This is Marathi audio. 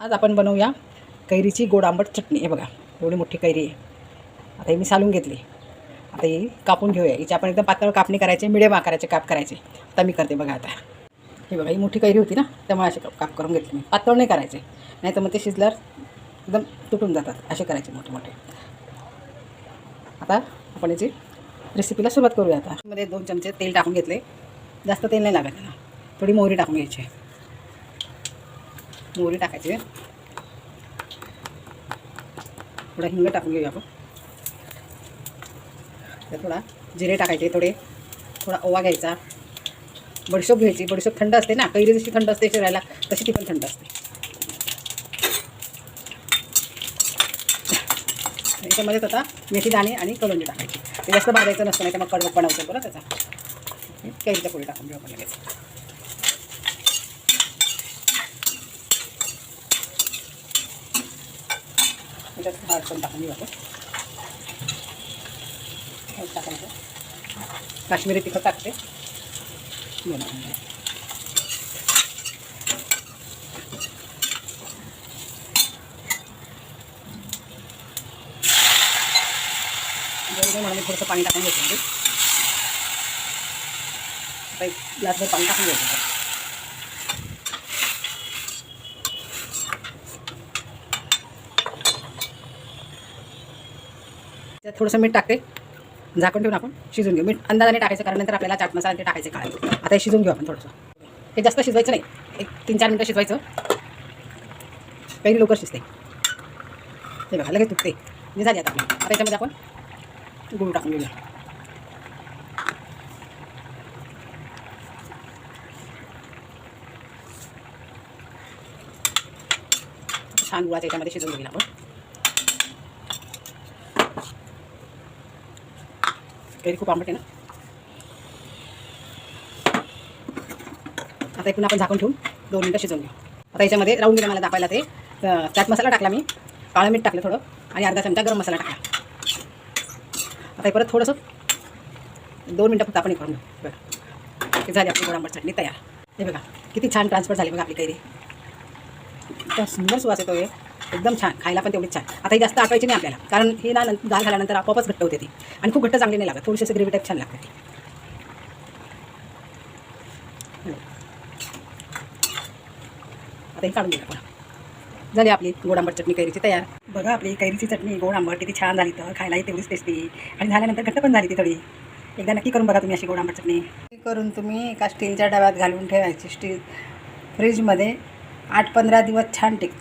आज आपण बनवूया कैरीची गोड आंबट चटणी. हे बघा एवढी मोठी कैरी आहे. आता ही मी सालून घेतली. आता ही कापून घेऊया. हिची आपण एकदम पातळ कापणी करायची, मिडियम आकाराचे काप करायचे. आता मी करते बघा. आता हे बघा ही मोठी कैरी होती ना, त्यामुळे असे काप करून घेतले मी. पातळ नाही करायचे, नाही तर मग ते शिजल्यावर एकदम तुटून जातात. असे करायचे मोठे मोठे. आता आपण याची रेसिपीला सुरुवात करूया. आता मध्ये 2 चमचे तेल टाकून घेतले. जास्त तेल नाही लागत त्याला. थोडी मोहरी टाकून घ्यायची. मोहरी टाकायची. थोडा हिंग टाकून घेऊया आपण. तर थोडा जिरे टाकायचे थोडे. थोडा ओवा घ्यायचा. बडीशोप घ्यायची. बडीशोप थंड असते ना, कैरी जशी थंड असते शिरायला तशी ती पण थंड असते. याच्यामध्येच आता मेथी दाणे आणि कलोंजी टाकायची. ते जास्त भाजायचं नसतं, नाही तर मग कडवटपणा होतो बरं त्याचा. कैरीच्या पोळी टाकून घेऊ आपण लगेच. त्याच्यात हळद पण टाकून घेऊ आपण. टाकायचं. काश्मीरी तिखट टाकते. म्हणून थोडंसं पाणी टाकून घ्यायचं. आता एक ग्लासभर पाणी टाकून घ्यायचं. त्यात थोडंसं मीठ टाकते. झाकून ठेवून आपण शिजून घेऊ. मीठ अंदाजाने टाकायचं, कारण नंतर आपल्याला चाट मसाला ते टाकायचे काढायचं. आता हे शिजून घेऊ आपण थोडंसं. हे जास्त शिजवायचं नाही, एक 3-4 मिनटं शिजवायचं. कैरी लवकर शिजते. हे बघा लगेच तुटते. म्हणजे झाली आता आपली. आता याच्यामध्ये आपण गूळ टाकून घेऊया. छान गुळाच्या याच्यामध्ये शिजवून घेऊया आपण. कैरी खूप आंबट आहे ना. आता पुन्हा आपण झाकून ठेवून 2 मिनटं शिजवून घेऊ. आता याच्यामध्ये राहून गेलं मला दाखवायला ते चाट मसाला टाकला मी, काळं मीठ टाकलं थोडं, आणि अर्धा चमचा गरम मसाला टाकला. आता हे परत थोडंसं 2 मिनटं फक्त आपण हे करून घेऊ. बघा हे झाली आपली गोड आंबट चटणी तयार. हे बघा किती छान ट्रान्सफर झाली बघा आपली कैरी. इतका सुंदर सुवास येतो. एकदम छान, खायला पण तेवढीच छान. आता ही जास्त आटवायची नाही आपल्याला, कारण ही ना डाळ झाल्यानंतर आपोआपच घट्ट होते ती, आणि खूप घट्ट चांगली नाही लागत. थोडीशी ग्रेव्ही टाईप छान लागते ती. आता ही काढून घेऊ आपण. झाली आपली गोड आंबट चटणी कैरीची तयार. बघा आपली कैरीची चटणी गोड आंबट किती छान झाली. तर खायलाही तेवढीच टेस्टी, आणि झाल्यानंतर घट्ट पण झाली ती थोडी. एकदा नक्की करून बघा तुम्ही अशी गोड आंबट चटणी. करून तुम्ही एका स्टीलच्या डब्यात घालून ठेवायची. फ्रीजमध्ये 8-15 दिवस छान टिकते.